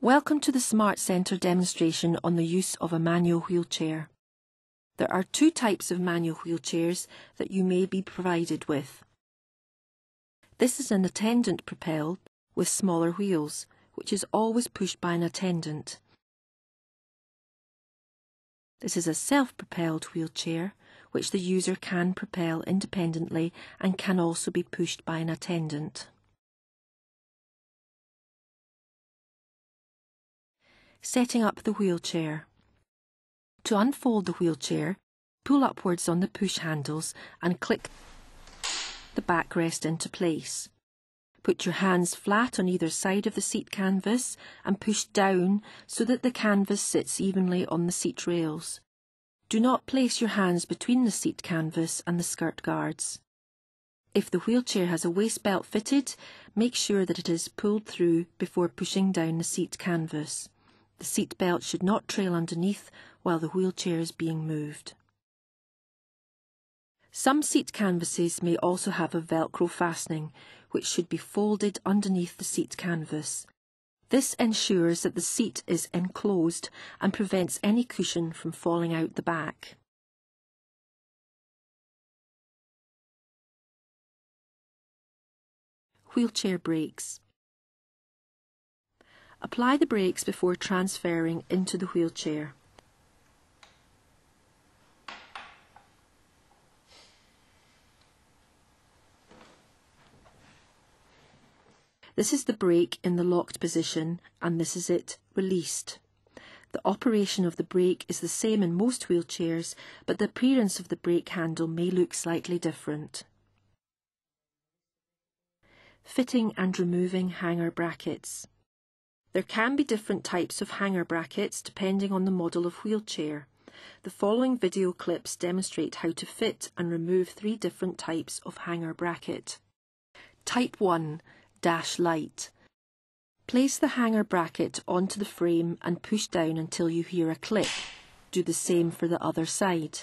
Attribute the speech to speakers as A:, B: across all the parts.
A: Welcome to the Smart Centre demonstration on the use of a manual wheelchair. There are two types of manual wheelchairs that you may be provided with. This is an attendant propelled with smaller wheels, which is always pushed by an attendant. This is a self-propelled wheelchair, which the user can propel independently and can also be pushed by an attendant. Setting up the wheelchair. To unfold the wheelchair, pull upwards on the push handles and click the backrest into place. Put your hands flat on either side of the seat canvas and push down so that the canvas sits evenly on the seat rails. Do not place your hands between the seat canvas and the skirt guards. If the wheelchair has a waist belt fitted, make sure that it is pulled through before pushing down the seat canvas. The seat belt should not trail underneath while the wheelchair is being moved. Some seat canvases may also have a Velcro fastening, which should be folded underneath the seat canvas. This ensures that the seat is enclosed and prevents any cushion from falling out the back. Wheelchair brakes. Apply the brakes before transferring into the wheelchair. This is the brake in the locked position and this is it released. The operation of the brake is the same in most wheelchairs, but the appearance of the brake handle may look slightly different. Fitting and removing hanger brackets. There can be different types of hanger brackets depending on the model of wheelchair. The following video clips demonstrate how to fit and remove three different types of hanger bracket. Type 1 Dash light. Place the hanger bracket onto the frame and push down until you hear a click. Do the same for the other side.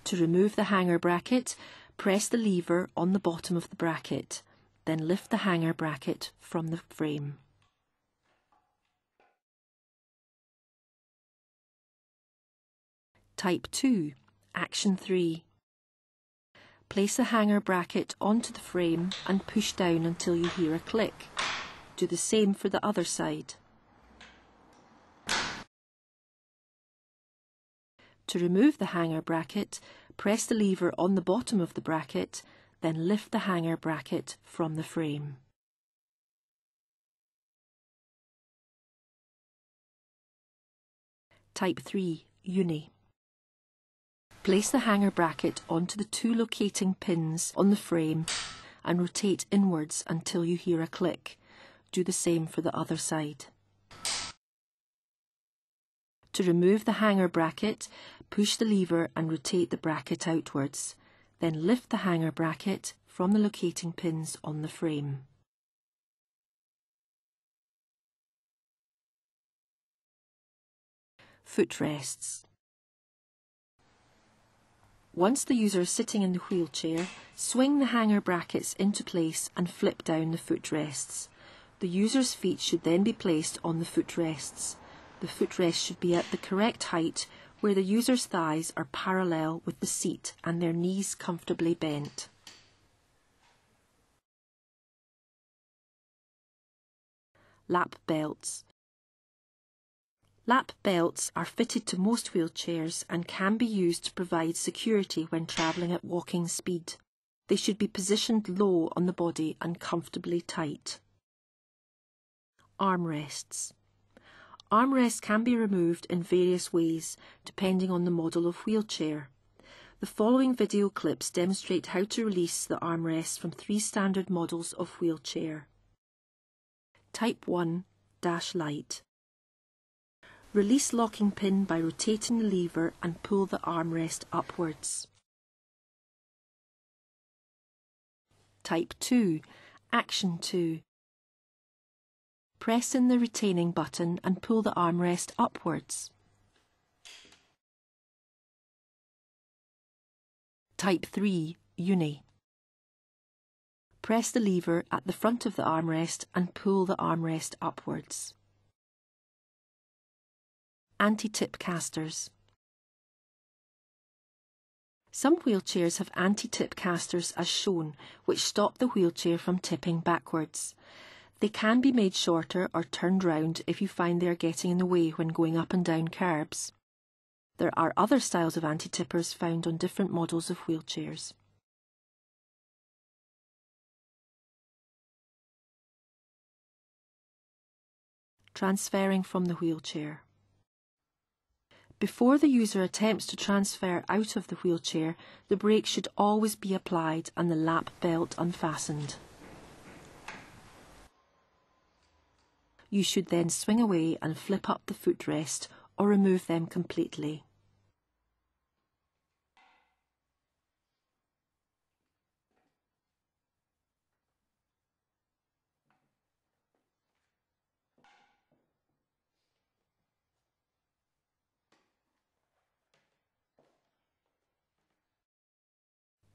A: To remove the hanger bracket, press the lever on the bottom of the bracket. Then lift the hanger bracket from the frame. Type 2 Action 3. Place the hanger bracket onto the frame and push down until you hear a click. Do the same for the other side. To remove the hanger bracket, press the lever on the bottom of the bracket, then lift the hanger bracket from the frame. Type 3 Uni. Place the hanger bracket onto the two locating pins on the frame and rotate inwards until you hear a click. Do the same for the other side. To remove the hanger bracket, push the lever and rotate the bracket outwards. Then lift the hanger bracket from the locating pins on the frame. Footrests. Once the user is sitting in the wheelchair, swing the hanger brackets into place and flip down the footrests. The user's feet should then be placed on the footrests. The footrest should be at the correct height where the user's thighs are parallel with the seat and their knees comfortably bent. Lap belts. Lap belts are fitted to most wheelchairs and can be used to provide security when travelling at walking speed. They should be positioned low on the body and comfortably tight. Armrests. Armrests can be removed in various ways, depending on the model of wheelchair. The following video clips demonstrate how to release the armrests from three standard models of wheelchair. Type 1 Dash light. Release locking pin by rotating the lever and pull the armrest upwards. Type 2 Action 2. Press in the retaining button and pull the armrest upwards. Type 3 Uni. Press the lever at the front of the armrest and pull the armrest upwards. Anti-tip casters. Some wheelchairs have anti-tip casters as shown, which stop the wheelchair from tipping backwards. They can be made shorter or turned round if you find they are getting in the way when going up and down curbs. There are other styles of anti-tippers found on different models of wheelchairs. Transferring from the wheelchair. Before the user attempts to transfer out of the wheelchair, the brake should always be applied and the lap belt unfastened. You should then swing away and flip up the footrest or remove them completely.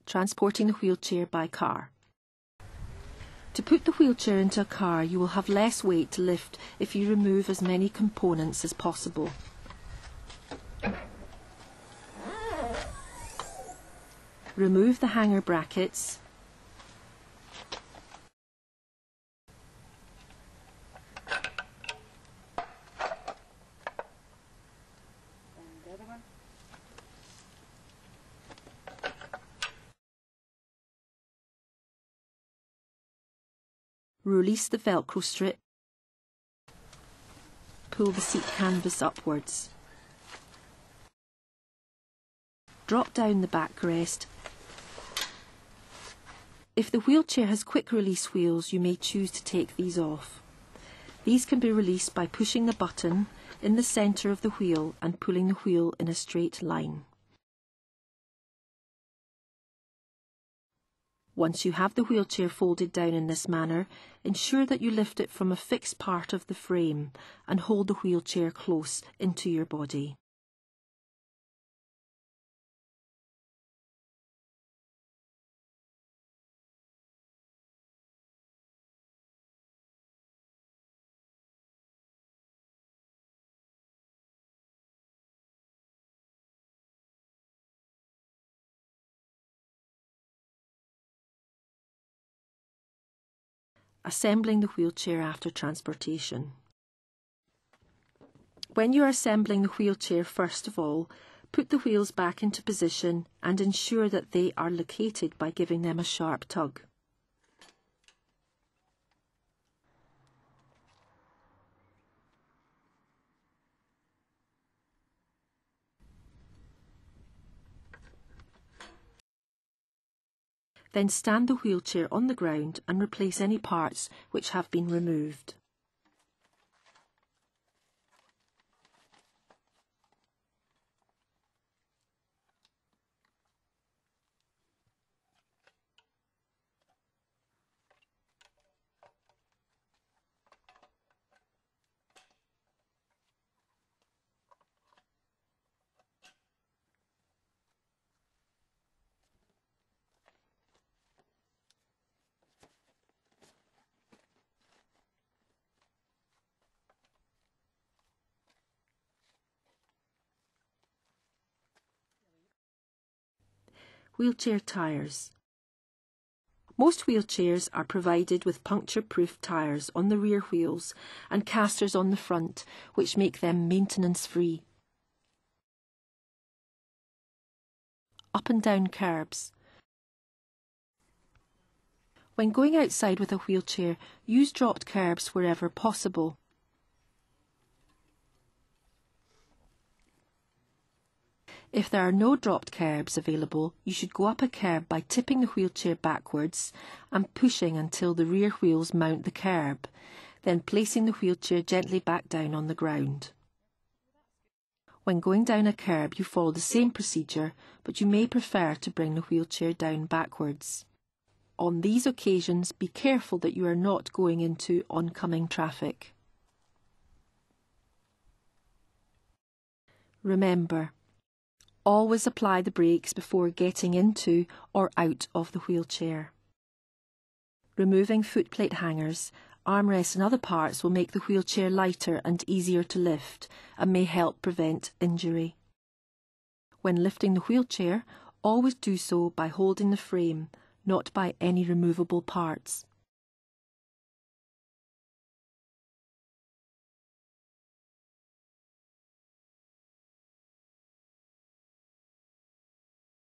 A: Transporting the wheelchair by car. To put the wheelchair into a car, you will have less weight to lift if you remove as many components as possible. Remove the hanger brackets, release the Velcro strip, pull the seat canvas upwards, drop down the backrest. If the wheelchair has quick release wheels, you may choose to take these off. These can be released by pushing the button in the centre of the wheel and pulling the wheel in a straight line. Once you have the wheelchair folded down in this manner, ensure that you lift it from a fixed part of the frame and hold the wheelchair close into your body. Assembling the wheelchair after transportation. When you are assembling the wheelchair, first of all, put the wheels back into position and ensure that they are located by giving them a sharp tug. Then stand the wheelchair on the ground and replace any parts which have been removed. Wheelchair tyres. Most wheelchairs are provided with puncture-proof tyres on the rear wheels and casters on the front, which make them maintenance-free. Up and down curbs. When going outside with a wheelchair, use dropped curbs wherever possible. If there are no dropped curbs available, you should go up a curb by tipping the wheelchair backwards and pushing until the rear wheels mount the curb, then placing the wheelchair gently back down on the ground. When going down a curb, you follow the same procedure, but you may prefer to bring the wheelchair down backwards. On these occasions, be careful that you are not going into oncoming traffic. Remember, always apply the brakes before getting into or out of the wheelchair. Removing footplate hangers, armrests and other parts will make the wheelchair lighter and easier to lift and may help prevent injury. When lifting the wheelchair, always do so by holding the frame, not by any removable parts.